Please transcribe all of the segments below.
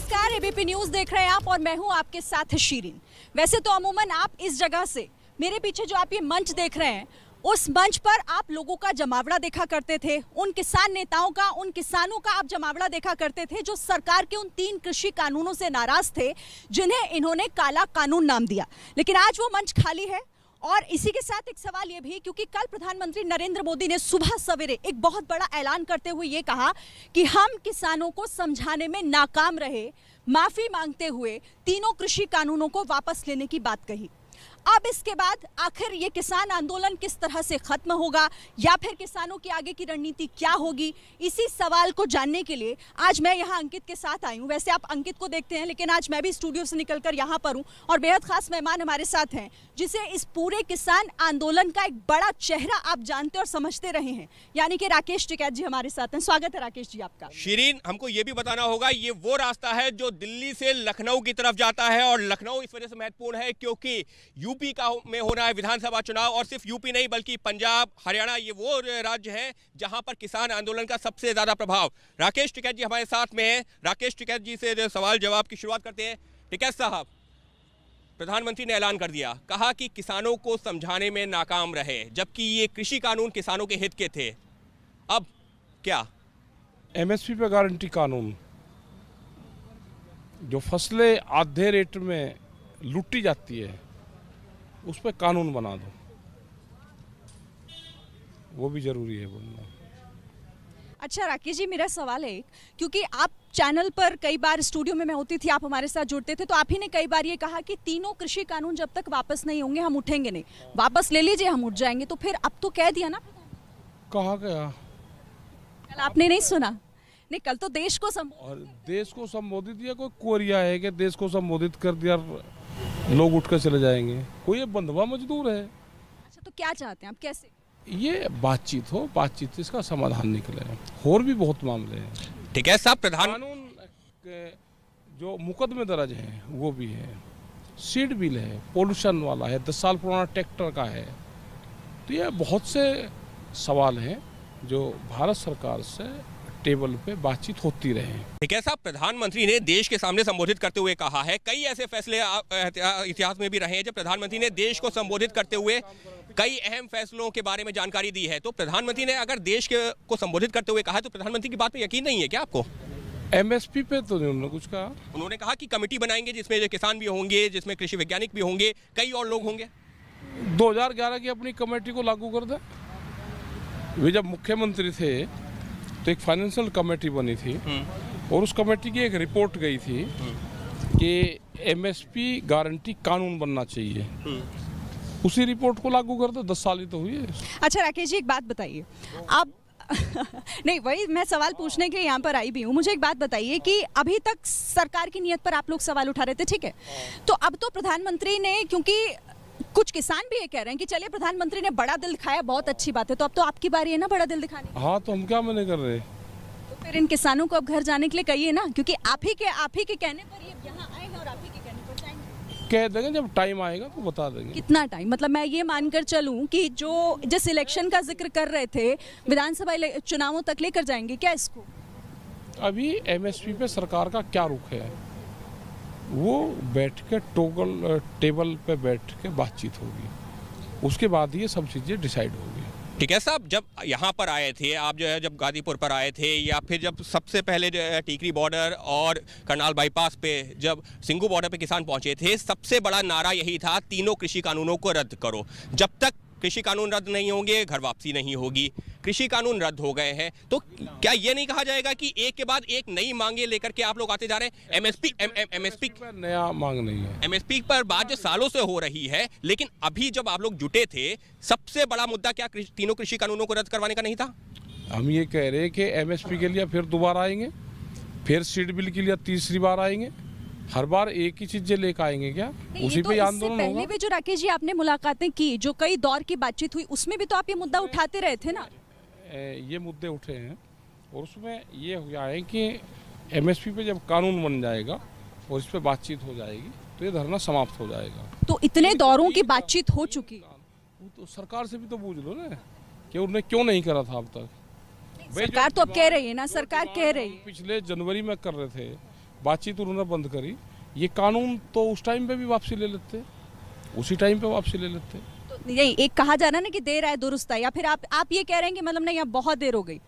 नमस्कार, ABP news देख रहे हैं आप और मैं हूं आपके साथ शीरीन। वैसे तो अमूमन आप इस जगह से, मेरे पीछे जो आप ये मंच देख रहे हैं, उस मंच पर आप लोगों का जमावड़ा देखा करते थे, उन किसान नेताओं का, उन किसानों का आप जमावड़ा देखा करते थे जो सरकार के उन 3 कृषि कानूनों से नाराज थे जिन्हें इन्होंने काला कानून नाम दिया। लेकिन आज वो मंच खाली है और इसी के साथ एक सवाल ये भी, क्योंकि कल प्रधानमंत्री नरेंद्र मोदी ने सुबह सवेरे एक बहुत बड़ा ऐलान करते हुए ये कहा कि हम किसानों को समझाने में नाकाम रहे, माफी मांगते हुए तीनों कृषि कानूनों को वापस लेने की बात कही। अब इसके बाद आखिर ये किसान आंदोलन किस तरह से खत्म होगा या फिर किसानों की आगे की रणनीति क्या होगी, इसी सवाल को जानने के लिए आज मैं यहाँ अंकित के साथ आई हूँ। वैसे आप अंकित को देखते हैं, लेकिन आज मैं भी स्टूडियो से निकलकर यहाँ पर हूँ और बेहद खास मेहमान हमारे साथ हैं जिसे इस पूरे किसान आंदोलन का एक बड़ा चेहरा आप जानते और समझते रहे हैं, यानी कि राकेश टिकैत जी हमारे साथ हैं। स्वागत है राकेश जी आपका। शीरीन, हमको ये भी बताना होगा, ये वो रास्ता है जो दिल्ली से लखनऊ की तरफ जाता है और लखनऊ इस वजह से महत्वपूर्ण है क्योंकि यूपी में हो रहा है विधानसभा चुनाव और सिर्फ यूपी नहीं बल्कि पंजाब, हरियाणा, ये वो राज्य है जहां पर किसान आंदोलन का सबसे ज्यादा प्रभाव। राकेश टिकैत जी हमारे साथ में हैं। राकेश टिकैत जी से सवाल जवाब की शुरुआत करते हैं। टिकैत साहब, प्रधानमंत्री ने ऐलान कर दिया, कहा कि किसानों को समझाने में नाकाम रहे, जबकि ये कृषि कानून किसानों के हित के थे। अब क्या? एमएसपी पे गारंटी कानून, जो फसलें आधे रेट में लूटी जाती है उस पर कानून बना दो, वो भी जरूरी है बोलना। अच्छा राकेश जी, मेरा सवाल है, क्योंकि आप चैनल पर कई बार, स्टूडियो में मैं होती थी, आप हमारे साथ जुड़ते थे, तो आप ही ने कई बार ये कहा कि तीनों कृषि कानून जब तक वापस नहीं होंगे हम उठेंगे नहीं। वापस ले लीजिए, हम उठ जाएंगे। तो फिर अब तो कह दिया ना। कहा गया? कल आपने नहीं सुना? नहीं, कल तो देश को और देश को संबोधित किया। कोई कोरिया है कि देश को संबोधित कर दिया लोग उठ कर चले जाएंगे? कोई बंधुआ मजदूर है। अच्छा, तो क्या चाहते हैं आप? कैसे ये बातचीत हो, बातचीत से इसका समाधान निकले। और भी बहुत मामले हैं। ठीक है साहब, कानून के जो मुकदमे दर्ज हैं वो भी है, सीड बिल है, पोल्यूशन वाला है, 10 साल पुराना ट्रैक्टर का है। तो ये बहुत से सवाल हैं जो भारत सरकार से टेबल पे बातचीत होती रहे। ठीक है साहब, प्रधानमंत्री ने देश के सामने संबोधित करते हुए कहा है, कई ऐसे फैसले इतिहास में भी रहे हैं जब प्रधानमंत्री ने देश को संबोधित करते हुए कई अहम फैसलों के बारे में जानकारी दी है। तो प्रधानमंत्री ने अगर देश को संबोधित करते हुए कहा तो प्रधानमंत्री की बात पे यकीन नहीं है क्या आपको? एमएसपी पे तो उन्होंने कुछ कहा। उन्होंने कहा कि कमेटी बनाएंगे जिसमें जो किसान भी होंगे, जिसमें कृषि वैज्ञानिक भी होंगे, कई और लोग होंगे। 2011 की अपनी कमेटी को लागू कर दे। वे जब मुख्यमंत्री थे तो एक फाइनेंशियल कमेटी बनी थी और उस कमेटी की एक रिपोर्ट गई थी कि एमएसपी गारंटी कानून बनना चाहिए। उसी रिपोर्ट को लागू कर दो। 10 साल ही तो हुई है। अच्छा राकेश जी, एक बात बताइए आप नहीं, वही मैं सवाल पूछने के लिए यहाँ पर आई भी हूँ। मुझे एक बात बताइए कि अभी तक सरकार की नीयत पर आप लोग सवाल उठा रहे थे, ठीक है, तो अब तो प्रधानमंत्री ने, क्योंकि कुछ किसान भी ये कह रहे हैं कि चलिए प्रधानमंत्री ने बड़ा दिल दिखाया, बहुत अच्छी बात है, तो अब तो आपकी बारी है ना बड़ा दिल दिखाने। हाँ, तो हम क्या मना कर रहे? तो फिर इन किसानों को अब घर जाने के लिए कहिए ना, क्योंकि आप ही के कहने पर ये यहाँ आए हैं और आप ही के कहने पर जाएंगे। कह देंगे, जब टाइम आएगा तो बता देंगे। कितना टाइम? मतलब मैं ये मानकर चलूं कि जो जिस इलेक्शन का जिक्र कर रहे थे, विधानसभा चुनावों तक लेकर जाएंगे क्या इसको? अभी एमएसपी पे सरकार का क्या रुख है वो बैठ के टेबल पे बैठ के बातचीत होगी, उसके बाद ये सब चीज़ें डिसाइड होगी। ठीक है साहब, जब यहाँ पर आए थे आप, जो है जब गाजीपुर पर आए थे, या फिर जब सबसे पहले जो है टीकरी बॉर्डर और करनाल बाईपास पे जब सिंगू बॉर्डर पे किसान पहुंचे थे, सबसे बड़ा नारा यही था, तीनों कृषि कानूनों को रद्द करो। जब तक कृषि कानून रद्द नहीं होंगे घर वापसी नहीं होगी। कृषि कानून रद्द हो गए हैं तो क्या ये नहीं कहा जाएगा कि एक के बाद एक नई मांगे लेकर के आप लोग आते जा रहे हैं? एमएसपी पर नया मांग नहीं है। एमएसपी पर बात जो सालों से हो रही है, लेकिन अभी जब आप लोग जुटे थे, सबसे बड़ा मुद्दा क्या तीनों कृषि कानूनों को रद्द करवाने का नहीं था? हम ये कह रहे हैं कि एमएसपी के लिए फिर दोबारा आएंगे, फिर सीड बिल के लिए तीसरी बार आएंगे। हर बार एक ही चीजें लेकर आएंगे क्या? उसी पे आंदोलन होगा। पहले भी जो राकेश जी आपने मुलाकातें की, जो कई दौर की बातचीत हुई, उसमें भी तो आप ये मुद्दा उठाते रहे थे ना? ये मुद्दे उठे हैं और उसमें ये हो जाए कि एमएसपी पे जब कानून बन जाएगा और इस पे बातचीत हो जाएगी तो ये धरना समाप्त हो जाएगा। तो इतने दौरों की बातचीत हो चुकी, तो सरकार से भी तो पूछ लो ना कि उन्होंने क्यों नहीं करा था अब तक। सरकार तो अब कह रही है ना, सरकार कह रही है। पिछले जनवरी में कर रहे थे, बातचीत उन्होंने बंद करी। ये कानून तो उस टाइम पे भी वापसी ले लेते, उसी टाइम पे वापसी ले लेते। तो यही एक कहा जा रहा है ना कि देर आए दुरुस्त आए, या फिर आप ये कह रहे हैं कि मतलब नहीं अब बहुत देर हो गई?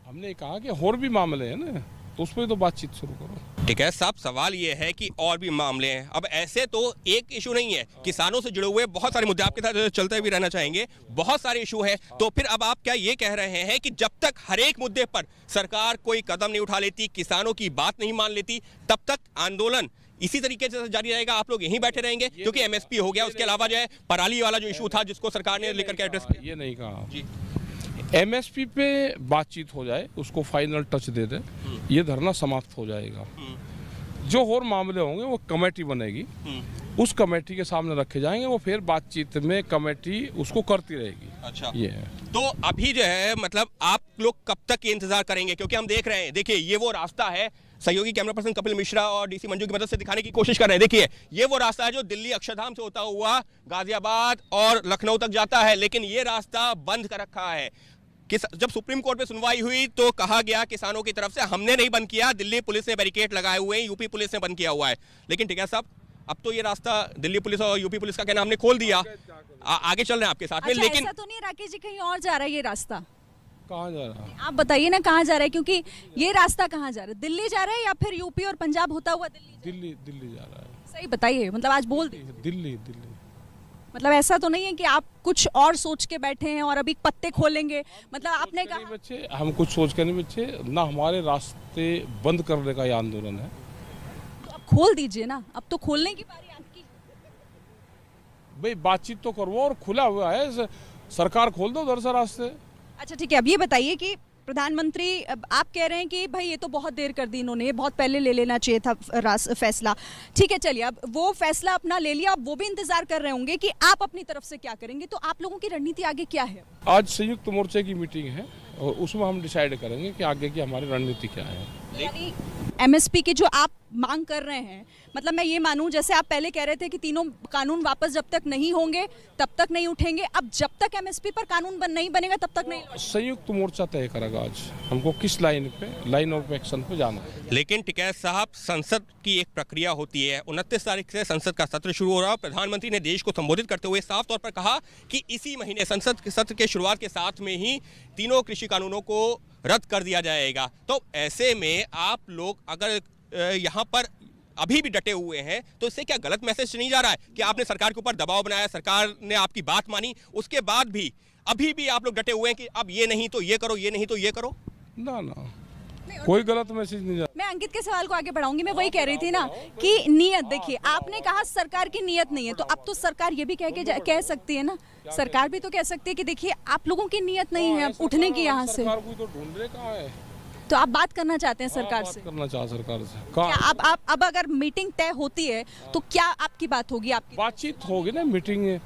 हमने कहा कि और भी मामले हैं ना, तो उस पर तो बातचीत शुरू करो। ठीक है साहब, सवाल ये है कि और भी मामले हैं। अब ऐसे तो एक इशू नहीं है, किसानों से जुड़े हुए बहुत सारे मुद्दे आपके साथ चलते भी रहना चाहेंगे, बहुत सारे इशू हैं। तो फिर अब आप क्या ये कह रहे हैं कि जब तक हर एक मुद्दे पर सरकार कोई कदम नहीं उठा लेती, किसानों की बात नहीं मान लेती, तब तक आंदोलन इसी तरीके से जारी रहेगा? आप लोग यहीं बैठे रहेंगे? क्योंकि एमएसपी हो गया, उसके अलावा जो है पराली वाला जो इशू था जिसको सरकार ने लेकर के एड्रेस किया। ये नहीं कहा जी, एमएसपी पे बातचीत हो जाए, उसको फाइनल टच दे दे, ये धरना समाप्त हो जाएगा। जो और मामले होंगे वो कमेटी बनेगी, उस कमेटी के सामने रखे जाएंगे, वो फिर बातचीत में कमेटी उसको करती रहेगी। अच्छा, ये है। तो अभी जो है मतलब आप लोग कब तक ये इंतजार करेंगे? क्योंकि हम देख रहे हैं, देखिए ये वो रास्ता है, सहयोगी कैमरा पर्सन कपिल मिश्रा और डीसी मंजू की मदद से दिखाने की कोशिश कर रहे हैं। देखिए ये वो रास्ता है जो दिल्ली अक्षरधाम से होता हुआ गाजियाबाद और लखनऊ तक जाता है, लेकिन ये रास्ता बंद कर रखा है। जब सुप्रीम कोर्ट में सुनवाई हुई तो कहा गया किसानों की तरफ से, हमने नहीं बंद किया, दिल्ली पुलिस ने बैरिकेड लगाए हुए हैं, यूपी पुलिस ने बंद किया हुआ है। लेकिन ठीक है साहब, अब तो ये रास्ता दिल्ली पुलिस और यूपी पुलिस का कहना हमने खोल दिया, आगे चल रहे हैं आपके साथ में। अच्छा, लेकिन ऐसा तो नहीं राकेश जी कहीं और जा रहा है ये रास्ता? कहाँ जा रहा है आप बताइए ना कहाँ जा रहा है, क्योंकि ये रास्ता कहाँ जा रहा है? दिल्ली जा रहा है या फिर यूपी और पंजाब होता हुआ दिल्ली? दिल्ली जा रहा है। सही बताइए, मतलब आज बोल दीजिए। दिल्ली। मतलब ऐसा तो नहीं है कि आप कुछ और सोच के बैठे हैं और अभी पत्ते खोलेंगे? मतलब आपने कहा बच्चे, हम कुछ सोच कर नहीं बच्चे ना, हमारे रास्ते बंद करने का ये आंदोलन है। तो अब खोल दीजिए ना, अब तो खोलने की बारी आपकी। भाई बातचीत तो करो, और खुला हुआ है, सरकार खोल दो उधर से रास्ते। अच्छा ठीक है, अब ये बताइए कि प्रधानमंत्री, अब आप कह रहे हैं कि भाई ये तो बहुत देर कर दी इन्होंने, बहुत पहले ले लेना चाहिए था फैसला। ठीक है चलिए, अब वो फैसला अपना ले लिया, अब वो भी इंतजार कर रहे होंगे कि आप अपनी तरफ से क्या करेंगे। तो आप लोगों की रणनीति आगे क्या है? आज संयुक्त मोर्चे की मीटिंग है और उसमें हम डिसाइड करेंगे कि आगे की हमारी रणनीति क्या है। यानी एमएसपी की जो आप मांग कर रहे हैं, मतलब मैं ये मानूं, जैसे आप पहले कह रहे थे कि तीनों कानून वापस जब तक नहीं होंगे तब तक नहीं उठेंगे, अब जब तक एमएसपी पर कानून नहीं बनेगा तब तक नहीं? संयुक्त मोर्चा तय करेगा आज हमको किस लाइन ऑफ एक्शन पे जाना है। लेकिन टिकैत साहब, संसद की एक प्रक्रिया होती है, 29 तारीख से संसद का सत्र शुरू हो रहा है। प्रधानमंत्री ने देश को संबोधित करते हुए साफ तौर पर कहा कि इसी महीने संसद के सत्र के शुरुआत के साथ में ही तीनों कृषि कानूनों को रद्द कर दिया जाएगा। तो ऐसे में आप लोग अगर यहाँ पर अभी भी डटे हुए हैं तो इससे क्या गलत मैसेज नहीं जा रहा है कि आपने सरकार के ऊपर दबाव बनाया, सरकार ने आपकी बात मानी, उसके बाद भी अभी भी आप लोग डटे हुए हैं कि अब ये नहीं तो ये करो, ये नहीं तो ये करो? ना कोई गलत मैसेज नहीं जा। मैं अंकित के सवाल को आगे बढ़ाऊंगी। मैं वही कह रही थी ना कि नियत, देखिए आपने कहा सरकार की नियत नहीं है, तो अब तो सरकार ये भी कह सकती है ना, सरकार भी तो कह सकती है कि देखिए आप लोगों की नियत नहीं है अब उठने की यहाँ से। सरकार कोई तो ढूंढ रहे कहाँ है, तो आप बात करना चाहते हैं सरकार से? करना चाह सरकार से। क्या अब अगर मीटिंग तय होती है तो क्या आपकी बात होगी? आपकी बातचीत होगी ना, मीटिंग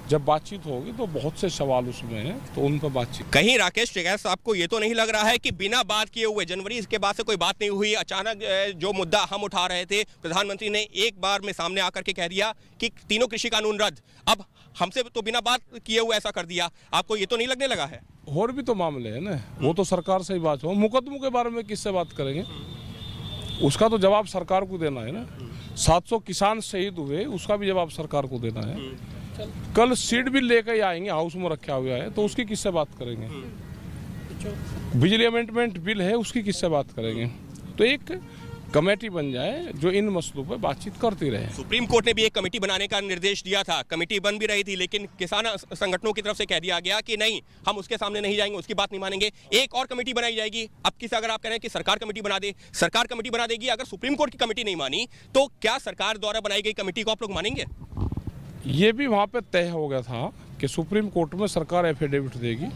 जब बातचीत होगी तो बहुत से सवाल उसमें हैं, तो उन पर बातचीत। कहीं राकेश टिकैत साहब को ये तो नहीं लग रहा है कि बिना बात किए हुए, जनवरी इसके बाद से कोई बात नहीं हुई, अचानक जो मुद्दा हम उठा रहे थे प्रधानमंत्री ने एक बार में सामने आकर के कह दिया कि तीनों कृषि कानून रद्द, अब हमसे तो बिना बात किए हुए ऐसा कर दिया, आपको ये तो नहीं लगने लगा है? और भी तो मामले हैं ना, वो तो सरकार से ही बात हो। मुकदमों के बारे में किससे बात करेंगे, उसका तो जवाब सरकार को देना है ना। 700 किसान शहीद हुए, उसका भी जवाब सरकार को देना है। कल सीड बिल लेकर आएंगे, हाउस में रखा हुआ है, तो उसकी किससे बात करेंगे? बिजली अमेंडमेंट बिल है, उसकी किससे बात करेंगे? तो एक कमेटी बन जाए जो इन मसलों पर बातचीत करती रहे। सुप्रीम कोर्ट ने भी एक कमेटी बनाने का निर्देश दिया था, कमेटी बन भी रही थी, लेकिन किसान संगठनों की तरफ से कह दिया गया कि नहीं, हम उसके सामने नहीं जाएंगे, उसकी बात नहीं मानेंगे, एक और कमेटी बनाई जाएगी। अब किसी, अगर आप कह रहे हैं कि सरकार कमेटी बना दे, सरकार कमेटी बना देगी, अगर सुप्रीम कोर्ट की कमेटी नहीं मानी तो क्या सरकार द्वारा बनाई गई कमेटी को आप लोग मानेंगे? ये भी वहाँ पे तय हो गया था कि सुप्रीम कोर्ट में सरकार एफिडेविट देगी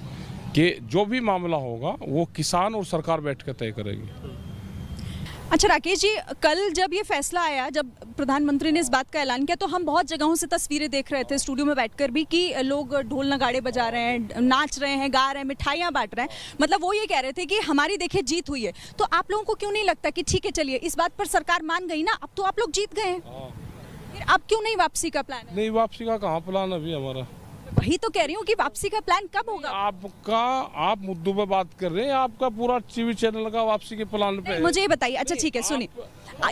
कि जो भी मामला होगा वो किसान और सरकार बैठ कर तय करेगी। अच्छा राकेश जी, कल जब ये फैसला आया, जब प्रधानमंत्री ने इस बात का ऐलान किया, तो हम बहुत जगहों से तस्वीरें देख रहे थे स्टूडियो में बैठकर भी कि लोग ढोल नगाड़े बजा रहे हैं, नाच रहे हैं, गा रहे हैं, मिठाइयाँ बांट रहे हैं, मतलब वो ये कह रहे थे कि हमारी देखिए जीत हुई है। तो आप लोगों को क्यों नहीं लगता कि ठीक है चलिए इस बात पर सरकार मान गई ना, अब तो आप लोग जीत गए हैं, फिर अब क्यों नहीं वापसी का प्लान है? नहीं, वापसी का कहाँ प्लान अभी हमारा? वही तो कह रही हूँ कि वापसी का प्लान कब होगा? आप मुद्दों पे बात कर रहे हैं, आपका पूरा टीवी चैनल का वापसी के प्लान पे। मुझे ये बताइए, अच्छा ठीक है सुनिए,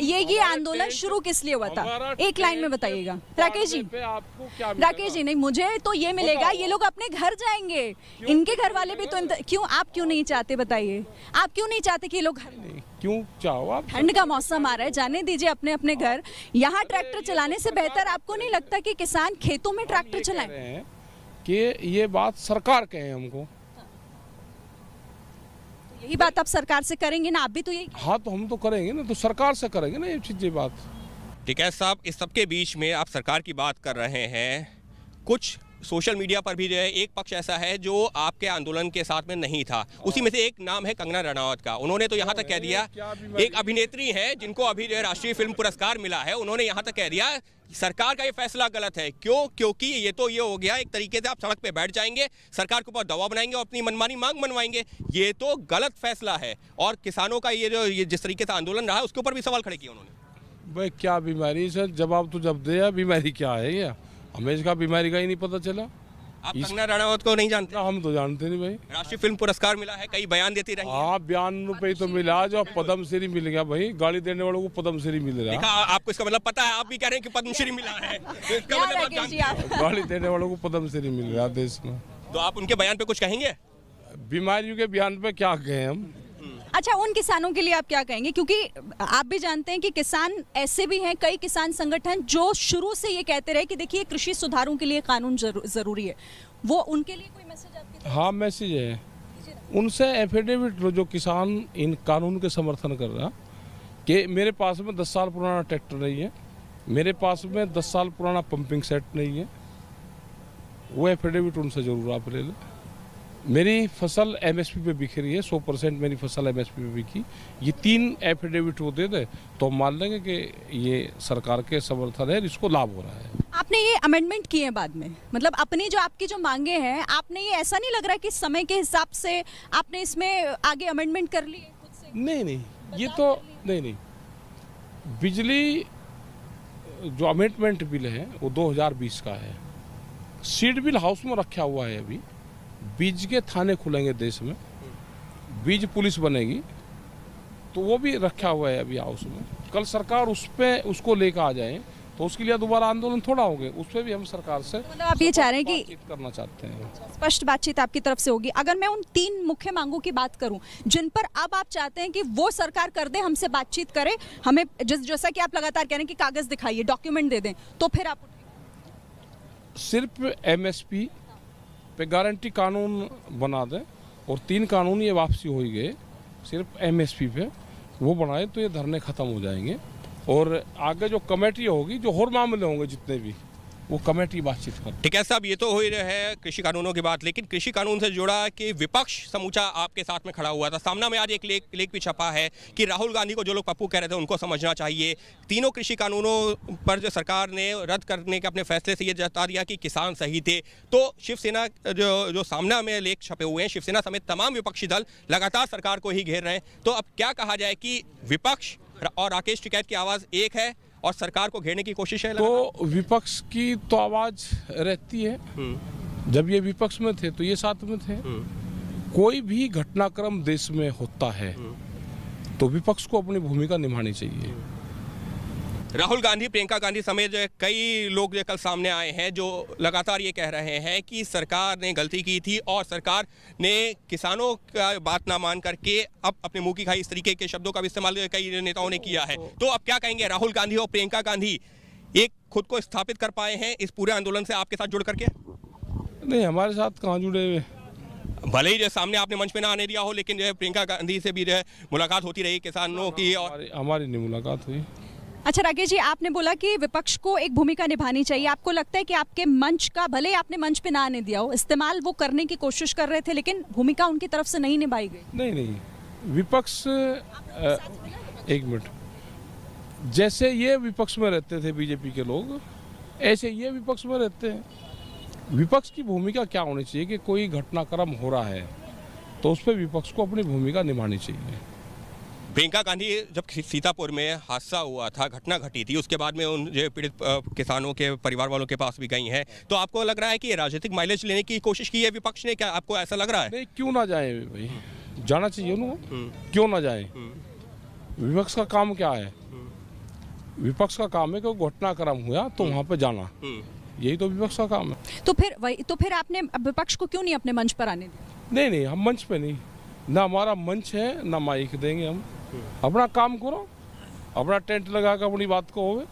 ये आंदोलन शुरू किस लिए हुआ था, एक लाइन में बताइएगा राकेश जी। आपको क्या राकेश जी, नहीं मुझे तो ये मिलेगा, ये लोग अपने घर जाएंगे, इनके घर वाले भी तो क्यों, आप क्यों नहीं चाहते बताइए, आप क्यों नहीं चाहते कि ये लोग क्यों चाहो आप? ठंड का मौसम आ रहा है, जाने दीजिए अपने अपने घर। यहाँ ट्रैक्टर चलाने से बेहतर आपको नहीं लगता कि किसान खेतों में ट्रैक्टर चलाएं? कि ये बात सरकार कहे हमको, यही बात आप सरकार से करेंगे ना, आप भी तो यही। हाँ तो हम तो करेंगे ना, तो सरकार से करेंगे ना ये चीज़, ये बात। ठीक है साहब, इस सबके बीच में आप सरकार की बात कर रहे हैं, कुछ सोशल मीडिया पर भी जो है एक पक्ष ऐसा है जो आपके आंदोलन के साथ में नहीं था, उसी में से एक नाम है कंगना रनावत का। उन्होंने तो यहाँ तक कह दिया, एक अभिनेत्री है जिनको अभी जो है राष्ट्रीय फिल्म पुरस्कार मिला है, उन्होंने यहाँ तक कह दिया सरकार का ये फैसला गलत है। क्यों? क्योंकि ये तो ये हो गया एक तरीके से आप सड़क पे बैठ जाएंगे, सरकार के ऊपर दबाव बनाएंगे और अपनी मनमानी मांग मनवाएंगे, ये तो गलत फैसला है। और किसानों का ये जिस तरीके से आंदोलन रहा है उसके ऊपर भी सवाल खड़े किए उन्होंने। भाई क्या बीमारी सर, जवाब तो जब दिया, बीमारी क्या है ये हमें इसका बीमारी का ही नहीं पता चला। आप कंगना रनावत को नहीं जानते? हम तो जानते नहीं भाई। राष्ट्रीय फिल्म पुरस्कार मिला है, कई बयान देती रही। हाँ, 92 रुपये तो मिला, जो पद्मश्री मिल गया भाई, गाड़ी देने वालों को पद्मश्री मिल रहा देखा, आपको इसका मतलब पता है, आप भी कह रहे हैं कि पद्मश्री मिला है, तो इसका मतलब आप जानते हैं। गाड़ी देने वालों को पद्मश्री मिल रहा है देश में। तो आप उनके बयान पे कुछ कहेंगे? बीमारियों के बयान पे क्या कहें हम? अच्छा, उन किसानों के लिए आप क्या कहेंगे, क्योंकि आप भी जानते हैं कि किसान ऐसे भी हैं, कई किसान संगठन जो शुरू से ये कहते रहे कि देखिए कृषि सुधारों के लिए कानून जरूरी है, वो उनके लिए कोई मैसेज आपकी तरफ? हाँ मैसेज है, उनसे एफिडेविट जो किसान इन कानून के समर्थन कर रहा कि मेरे पास में 10 साल पुराना ट्रैक्टर नहीं है, मेरे पास में 10 साल पुराना पंपिंग सेट नहीं है, वो एफिडेविट उनसे जरूर आप ले लें। मेरी फसल एमएसपी पे बिक रही है, 100% मेरी फसल एमएसपी पे बिकी, ये 3 एफिडेविट वो दे दे तो हम मान लेंगे कि ये सरकार के समर्थन है, इसको लाभ हो रहा है। आपने ये अमेंडमेंट किए हैं बाद में, मतलब अपनी जो आपकी जो मांगे हैं, आपने ये ऐसा नहीं लग रहा कि समय के हिसाब से आपने इसमें आगे अमेंडमेंट कर लिए खुद से? नहीं, ये तो नहीं, बिजली जो अमेंडमेंट बिल है वो 2020 का है, सीड बिल हाउस में रखा हुआ है अभी, बीज के थाने खुलेंगे देश में, बीज पुलिस बनेगी, तो वो भी रखा हुआ है अभी हाउस में। कल सरकार उस पे उसको लेकर आ जाए तो उसके लिए दोबारा आंदोलन थोड़ा होंगे, उस पर भी हम सरकार से मतलब आप ये चाह रहे हैं कि बातचीत करना चाहते हैं। स्पष्ट बातचीत आपकी तरफ से होगी। अगर मैं उन 3 मुख्य मांगों की बात करूं जिन पर अब आप चाहते हैं कि वो सरकार कर दे, हमसे बातचीत करे, हमें जैसा कि आप लगातार कह रहे हैं कि कागज दिखाइए, डॉक्यूमेंट दे दें, तो फिर आप सिर्फ एमएसपी पे गारंटी कानून बना दें और 3 कानून ये वापसी हो गए, सिर्फ एमएसपी पे वो बनाए तो ये धरने खत्म हो जाएंगे। और आगे जो कमेटी होगी, जो और मामले होंगे जितने भी, वो कमेटी बातचीत कर। ठीक है साहब, ये तो हो ही रहा है कृषि कानूनों की बात, लेकिन कृषि कानून से जुड़ा कि विपक्ष समूचा आपके साथ में खड़ा हुआ था। सामना में आज एक लेख भी छपा है कि राहुल गांधी को जो लोग पप्पू कह रहे थे उनको समझना चाहिए। तीनों कृषि कानूनों पर जो सरकार ने रद्द करने के अपने फैसले से ये जता दिया कि किसान सही थे। तो शिवसेना जो सामना में लेख छपे हुए हैं, शिवसेना समेत तमाम विपक्षी दल लगातार सरकार को ही घेर रहे हैं। तो अब क्या कहा जाए कि विपक्ष और राकेश टिकैत की आवाज़ एक है और सरकार को घेरने की कोशिश है? तो विपक्ष की तो आवाज रहती है, जब ये विपक्ष में थे तो ये साथ में थे। कोई भी घटनाक्रम देश में होता है तो विपक्ष को अपनी भूमिका निभानी चाहिए। राहुल गांधी, प्रियंका गांधी समेत कई लोग कल सामने आए हैं जो लगातार ये कह रहे हैं कि सरकार ने गलती की थी और सरकार ने किसानों का बात ना मान करके अब अपने मुंह की खाई, इस तरीके के शब्दों का भी इस्तेमाल कई नेताओं ने किया है। तो अब क्या कहेंगे, राहुल गांधी और प्रियंका गांधी एक खुद को स्थापित कर पाए हैं इस पूरे आंदोलन से आपके साथ जुड़ करके? नहीं, हमारे साथ कहाँ जुड़े हुए, भले ही जो सामने आपने मंच पे ना आने दिया हो, लेकिन जो है प्रियंका गांधी से भी जो है मुलाकात होती रही किसानों की, और हमारी नहीं मुलाकात हुई। अच्छा राकेश जी, आपने बोला कि विपक्ष को एक भूमिका निभानी चाहिए। आपको लगता है कि आपके मंच का, भले ही आपने मंच पे ना आने दिया हो, इस्तेमाल वो करने की कोशिश कर रहे थे, लेकिन भूमिका उनकी तरफ से नहीं निभाई गई? नहीं, विपक्ष एक मिनट, जैसे ये विपक्ष में रहते थे बीजेपी के लोग, ऐसे ये विपक्ष में रहते हैं। विपक्ष की भूमिका क्या होनी चाहिए कि कोई घटनाक्रम हो रहा है तो उस पर विपक्ष को अपनी भूमिका निभानी चाहिए। प्रियंका गांधी जब सीतापुर में हादसा हुआ था, घटना घटी थी, उसके बाद में उन जो पीड़ित किसानों के परिवार वालों के पास भी गई हैं, तो आपको लग रहा है कि ये राजनीतिक माइलेज लेने की कोशिश की है विपक्ष ने? क्या आपको ऐसा लग रहा है? नहीं, क्यों ना जाए भाई, जाना चाहिए उनको, क्यों ना जाए। विपक्ष का काम क्या है? विपक्ष का काम है कि घटनाक्रम हुआ तो वहाँ पे जाना, यही तो विपक्ष का काम है। तो फिर आपने विपक्ष को क्यों नहीं अपने मंच पर आने दिया? नहीं, हम मंच पे नहीं, ना हमारा मंच है ना माइक देंगे हम। अपना काम करो, अपना टेंट लगा कर अपनी बात को होवे।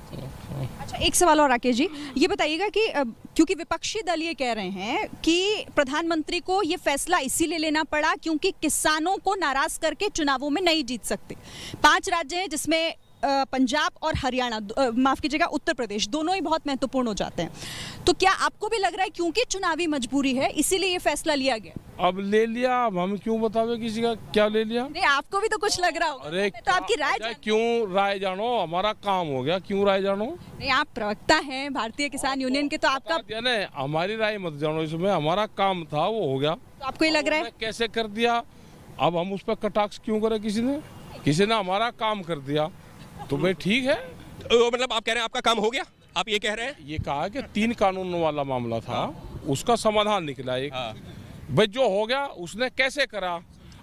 अच्छा, एक सवाल और राकेश जी, ये बताइएगा कि क्योंकि विपक्षी दल ये कह रहे हैं कि प्रधानमंत्री को ये फैसला इसीलिए लेना पड़ा क्योंकि किसानों को नाराज करके चुनावों में नहीं जीत सकते। 5 राज्य हैं जिसमें पंजाब और हरियाणा, माफ कीजिएगा उत्तर प्रदेश, दोनों ही बहुत महत्वपूर्ण हो जाते हैं। तो क्या आपको भी लग रहा है क्योंकि चुनावी मजबूरी है इसीलिए ये फैसला लिया गया? अब ले लिया, अब हम क्यों बतावे किसी का क्या ले लिया? नहीं, आपको भी तो कुछ लग रहा होगा। अरे तो आपकी राय क्यों राय जानो, हमारा काम हो गया, क्यों राय जानो? नहीं, आप प्रवक्ता हैं भारतीय किसान यूनियन के, तो आपका हमारी राय मत जानो, इसमें हमारा काम था वो हो गया। तो आपको ये लग रहा है कैसे कर दिया, अब हम उस पर कटाक्ष क्यों करे? किसी ने हमारा काम कर दिया तो भाई ठीक है। मतलब आप कह रहे हैं आपका काम हो गया, आप ये कह रहे हैं? ये कहा कि 3 कानून वाला मामला था, उसका समाधान निकला एक। भाई जो हो गया उसने कैसे करा,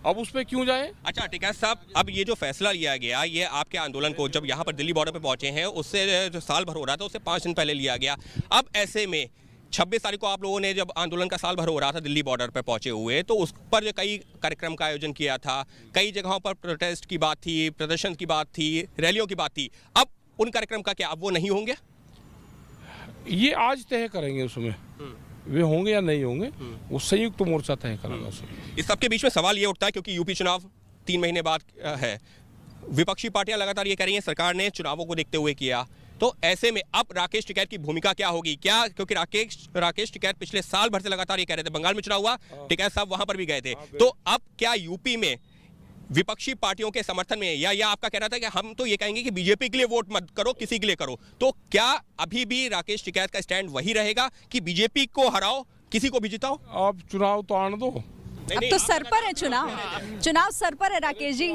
अब उस पे क्यों जाए? अच्छा ठीक है साहब, अब ये जो फैसला लिया गया ये आपके आंदोलन को जब यहाँ पर दिल्ली बॉर्डर पे पहुंचे हैं उससे जो साल भर हो रहा था उससे 5 दिन पहले लिया गया। अब ऐसे में 26 तारीख को आप लोगों ने जब आंदोलन का साल भर हो रहा था दिल्ली बॉर्डर पर पहुंचे हुए, तो उस पर कई कार्यक्रम का आयोजन किया था, कई जगहों पर प्रोटेस्ट की बात थी, प्रदर्शन की बात थी, रैलियों की बात थी। अब उन कार्यक्रम का क्या अब वो नहीं होंगे? ये आज तय करेंगे, उसमें वे होंगे या नहीं होंगे वो संयुक्त मोर्चा तय करेगा। इस सबके बीच में सवाल ये उठता है क्योंकि यूपी चुनाव 3 महीने बाद है, विपक्षी पार्टियां लगातार ये कह रही हैं सरकार ने चुनावों को देखते हुए किया, तो ऐसे में अब राकेश टिकैत की भूमिका क्या होगी? क्या क्योंकि राकेश टिकैत पिछले साल भर से लगातार ये कह रहे थे, बंगाल में चुनाव हुआ, टिकैत साहब वहां पर भी गए थे, तो अब क्या यूपी में विपक्षी पार्टियों के समर्थन में या आपका कहना था कि हम तो ये कहेंगे कि बीजेपी के लिए वोट मत करो, किसी के लिए करो, तो क्या अभी भी राकेश टिकैत का स्टैंड वही रहेगा कि बीजेपी को हराओ, किसी को भी जिताओ? अब चुनाव तो आने दो, अब तो सर पर है चुनाव सर पर है राकेश जी,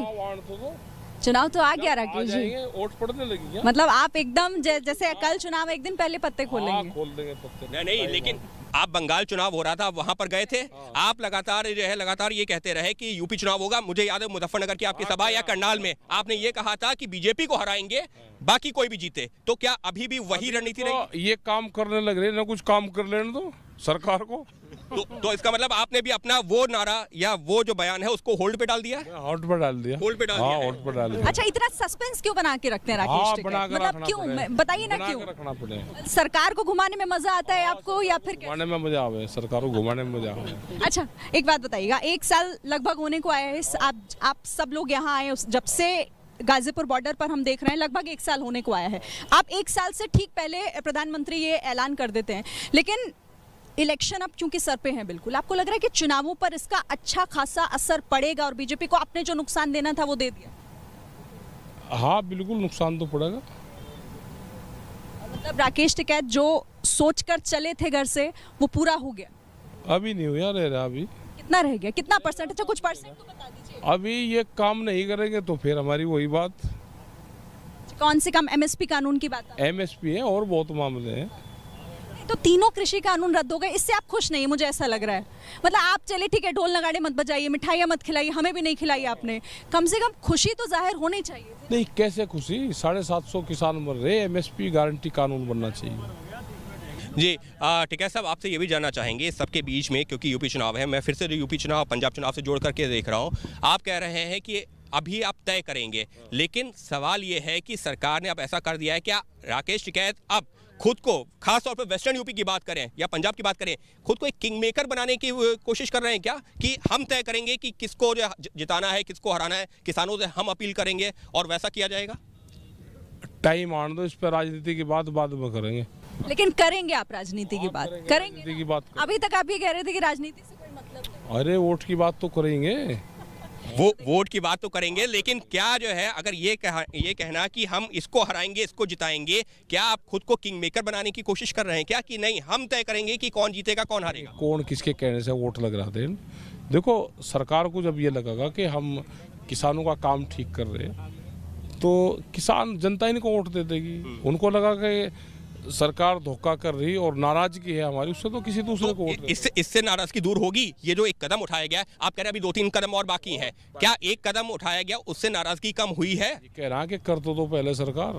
चुनाव तो आ गया राकेश जी, वोट पड़ने लगी क्या? मतलब आप एकदम जैसे कल चुनाव एक दिन पहले पत्ते खोलेंगे? खोल देंगे पत्ते। नहीं, लेकिन आप बंगाल चुनाव हो रहा था वहां पर गए थे, आप लगातार ये कहते रहे कि यूपी चुनाव होगा। मुझे याद है मुजफ्फरनगर की आपकी सभा या करनाल में आपने ये कहा था कि बीजेपी को हराएंगे, बाकी कोई भी जीते, तो क्या अभी भी वही रणनीति रही? ये काम करने लग रहे ना, कुछ काम कर लेने दो सरकार को। तो इसका मतलब आपने भी अपना वो नारा या वो जो बयान है उसको होल्ड पे डाल दिया? होल्ड पे डाल दिया। होल्ड पे डाल दिया। होल्ड पे डाल दिया। अच्छा, इतना सस्पेंस क्यों बना के रखते हैं राकेश टिकैत? मतलब क्यों, बताइए ना क्यों? रखना पड़े। सरकार को घुमाने में मजा आता है आपको या फिर घुमाने में मजा आवे, सरकार को घुमाने में मजा आवे। अच्छा, एक बात बताइएगा, 1 साल लगभग होने को आया है, आप सब लोग यहाँ आए जब से गाजीपुर बॉर्डर पर हम देख रहे हैं, लगभग 1 साल होने को आया है। आप 1 साल से ठीक पहले प्रधानमंत्री ये ऐलान कर देते हैं, लेकिन इलेक्शन अब चूंकि सर पे हैं बिल्कुल, आपको लग रहा है कि चुनावों पर इसका अच्छा खासा असर पड़ेगा और बीजेपी को आपने जो नुकसान देना था वो दे दिया? हाँ बिल्कुल, नुकसान तो पड़ेगा। मतलब राकेश टिकैत जो सोचकर चले थे घर से वो पूरा हो गया? अभी नहीं हुआ, रह रहा अभी। कितना रह गया, कितना परसेंट? अच्छा, कुछ परसेंट तो बता दीजिए। अभी ये काम नहीं करेंगे तो फिर हमारी वही बात। कौन से काम? एमएसपी कानून की बात? एमएसपी है और बहुत मामले हैं। तो तीनों कृषि कानून रद्द हो गए, इससे आप खुश नहीं है? मुझे ऐसा लग रहा है, मतलब आप चले ठीक है, ढोल नगाड़े मत बजाइए, मिठाइयाँ मत खिलाइए, हमें भी नहीं खिलाई आपने, कम से कम खुशी तो जाहिर होनी चाहिए थी। नहीं, कैसे खुशी? 750 किसान मर रहे, एमएसपी गारंटी कानून बनना चाहिए। जी टिकैत साहब, आपसे ये भी जानना चाहेंगे इस सबके बीच में, क्योंकि यूपी चुनाव है, मैं फिर से यूपी चुनाव पंजाब चुनाव से जोड़ करके देख रहा हूँ, आप कह रहे हैं कि अभी आप तय करेंगे, लेकिन सवाल ये है कि सरकार ने अब ऐसा कर दिया है, क्या राकेश टिकैत अब खुद को, खास तौर पर वेस्टर्न यूपी की बात करें या पंजाब की बात करें, खुद को एक किंग मेकर बनाने की कोशिश कर रहे हैं क्या, कि हम तय करेंगे कि किसको जिताना है, किसको हराना है, किसानों से हम अपील करेंगे और वैसा किया जाएगा? टाइम आने दो, इस पर राजनीति की बात बाद में करेंगे। लेकिन करेंगे आप राजनीति की बात? करेंगे की बात। अभी तक आप ये कह रहे थे कि राजनीति से कोई मतलब नहीं। अरे वोट की बात तो करेंगे, वो वोट की बात तो करेंगे, लेकिन क्या जो है, अगर ये कहना कि हम इसको हराएंगे, इसको जिताएंगे, क्या आप खुद को किंग मेकर बनाने की कोशिश कर रहे हैं क्या, कि नहीं हम तय करेंगे कि कौन जीतेगा कौन हारेगा? कौन किसके कहने से वोट लग रहा था? देखो, सरकार को जब ये लगेगा कि हम किसानों का काम ठीक कर रहे हैं तो किसान, जनता इनको वोट दे देगी। उनको लगा कि सरकार धोखा कर रही और नाराजगी है हमारी, उससे तो किसी दूसरे को वोट। इससे नाराजगी दूर होगी? ये जो एक कदम उठाया गया, आप कह रहे हैं अभी 2-3 कदम और बाकी हैं, क्या एक कदम उठाया गया उससे नाराजगी कम हुई है? कह रहा कि कर तो दो पहले सरकार।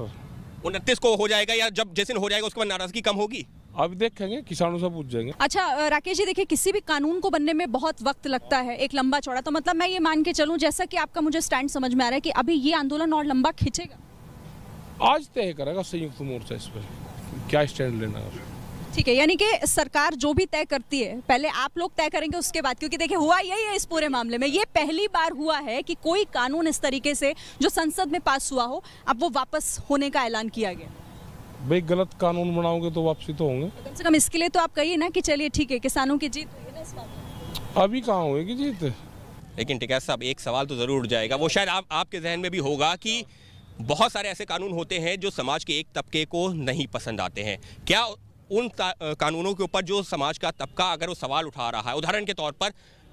29 को हो जाएगा या जब जैसे हो जाएगा उसके बाद नाराजगी कम होगी? अब देखेंगे, किसानों से पूछ जाएंगे। अच्छा राकेश जी, देखिए किसी भी कानून को बनने में बहुत वक्त लगता है, एक लंबा चौड़ा, तो मतलब मैं ये मान के चलूं, जैसा कि आपका मुझे स्टैंड समझ में आ रहा है कि अभी ये आंदोलन और लंबा खिंचेगा? आज तय करेगा संयुक्त मोर्चा इस पर क्या स्टैंड लेना है। ठीक है, यानी कि सरकार जो भी तय करती है पहले आप लोग तय करेंगे उसके बाद, क्योंकि देखिए हुआ यही है इस पूरे मामले में, ये पहली बार हुआ है कि कोई कानून इस तरीके से जो संसद में पास हुआ हो अब वो वापस होने का ऐलान किया गया। भाई गलत कानून बनाओगे तो वापसी तो होंगे। कम से कम इसके लिए तो आप कहिए ना कि चलिए ठीक है, किसानों की जीत हुई है ना इस बात। अभी कहाँ होएगी जीत। लेकिन टिकैत साहब, एक सवाल तो जरूर उठ जाएगा, वो शायद आपके जहन में भी होगा कि बहुत सारे ऐसे कानून होते हैं जो समाज के एक तबके को नहीं पसंद आते हैं। क्या उन कानूनों के ऊपर जो समाज का तबका अगर वो सवाल उठा रहा है, उदाहरण के तौर पर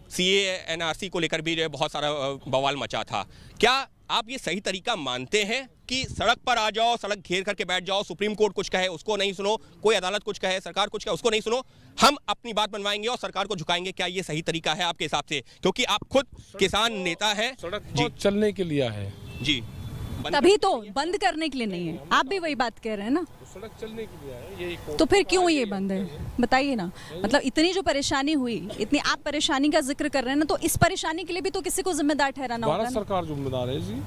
CAA NRC को लेकर भी जो है बहुत सारा बवाल मचा था, क्या आप ये सही तरीका मानते हैं कि सड़क पर आ जाओ, सड़क घेर करके बैठ जाओ, सुप्रीम कोर्ट कुछ कहे उसको नहीं सुनो, कोई अदालत कुछ कहे, सरकार कुछ कहे उसको नहीं सुनो, हम अपनी बात बनवाएंगे और सरकार को झुकाएंगे? क्या ये सही तरीका है आपके हिसाब से? क्योंकि आप खुद किसान नेता हैं। सड़क तो चलने के लिए है जी, तभी तो बंद करने के लिए नहीं है, आप भी वही बात कह रहे हैं ना। सड़क चलने के लिए है, यही तो फिर क्यों ये बंद है बताइए ना। मतलब इतनी जो परेशानी हुई, इतनी आप परेशानी का जिक्र कर रहे हैं ना, तो इस परेशानी के लिए भी तो किसी को जिम्मेदार ठहराना होगा भारत ना। सरकार जिम्मेदार है जी।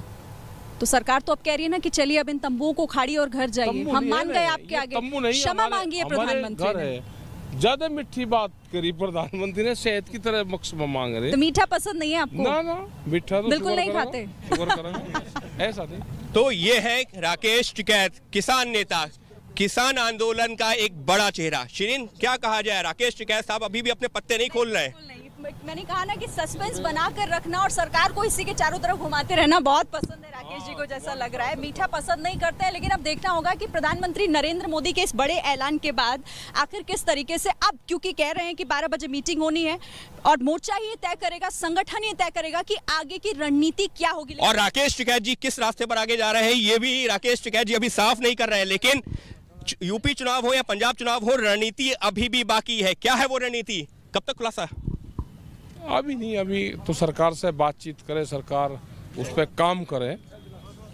तो सरकार तो अब कह रही है ना कि चलिए अब इन तंबुओं को उखाड़िए और घर जाइए, हम मान गए आपके आगे, क्षमा मांगिए प्रधानमंत्री ने। ज्यादा मीठी बात करी प्रधानमंत्री ने, शहद की तरह मक्समा मांग रहे। तो मीठा पसंद नहीं है आपको? ना मीठा तो बिल्कुल नहीं खाते। शुगर करेंगे ऐसा नहीं। तो ये है राकेश टिकैत, किसान नेता, किसान आंदोलन का एक बड़ा चेहरा। शिरीन, क्या कहा जाए, राकेश टिकैत साहब अभी भी अपने पत्ते नहीं खोल रहे हैं। मैंने कहा ना कि सस्पेंस बनाकर रखना और सरकार को इसी के चारों तरफ घुमाते रहना बहुत पसंद है राकेश जी को, जैसा लग रहा है। मीठा पसंद नहीं करते हैं, लेकिन अब देखना होगा कि प्रधानमंत्री नरेंद्र मोदी के इस बड़े ऐलान के बाद आखिर किस तरीके से, अब क्योंकि कह रहे हैं कि 12 बजे मीटिंग होनी है और मोर्चा ही तय करेगा, संगठन ही तय करेगा कि आगे की रणनीति क्या होगी। और राकेश टिकैत जी किस रास्ते पर आगे जा रहे हैं ये भी राकेश टिकैत जी अभी साफ नहीं कर रहे हैं, लेकिन यूपी चुनाव हो या पंजाब चुनाव हो, रणनीति अभी भी बाकी है। क्या है वो रणनीति, कब तक खुलासा? अभी नहीं, अभी तो सरकार से बातचीत करे, सरकार उस पर काम करे,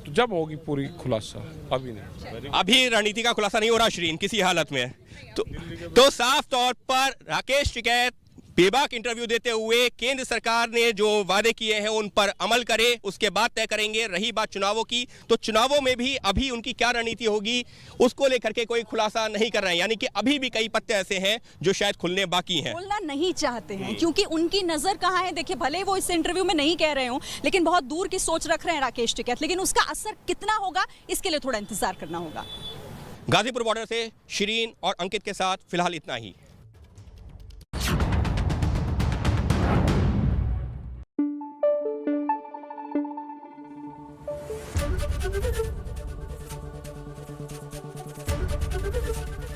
तो जब होगी पूरी खुलासा, अभी नहीं। अभी रणनीति का खुलासा नहीं हो रहा श्रीन किसी हालत में। तो साफ तौर पर राकेश टिकैत बेबाक इंटरव्यू देते हुए केंद्र सरकार ने जो वादे किए हैं उन पर अमल करे, उसके बाद तय करेंगे। रही बात चुनावों की, तो चुनावों में भी अभी उनकी क्या रणनीति होगी उसको लेकर के कोई खुलासा नहीं कर रहे हैं, यानी कि अभी भी कई पत्ते ऐसे हैं जो शायद खुलने बाकी हैं। बोलना नहीं चाहते हैं क्योंकि उनकी नजर कहाँ है। देखिए भले वो इस इंटरव्यू में नहीं कह रहे हो, लेकिन बहुत दूर की सोच रख रहे हैं राकेश टिकैत, लेकिन उसका असर कितना होगा इसके लिए थोड़ा इंतजार करना होगा। गाजीपुर बॉर्डर से शिरीन और अंकित के साथ फिलहाल इतना ही।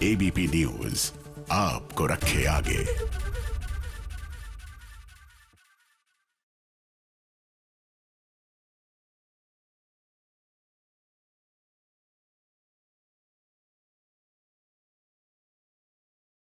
ABP न्यूज आपको रखे आगे।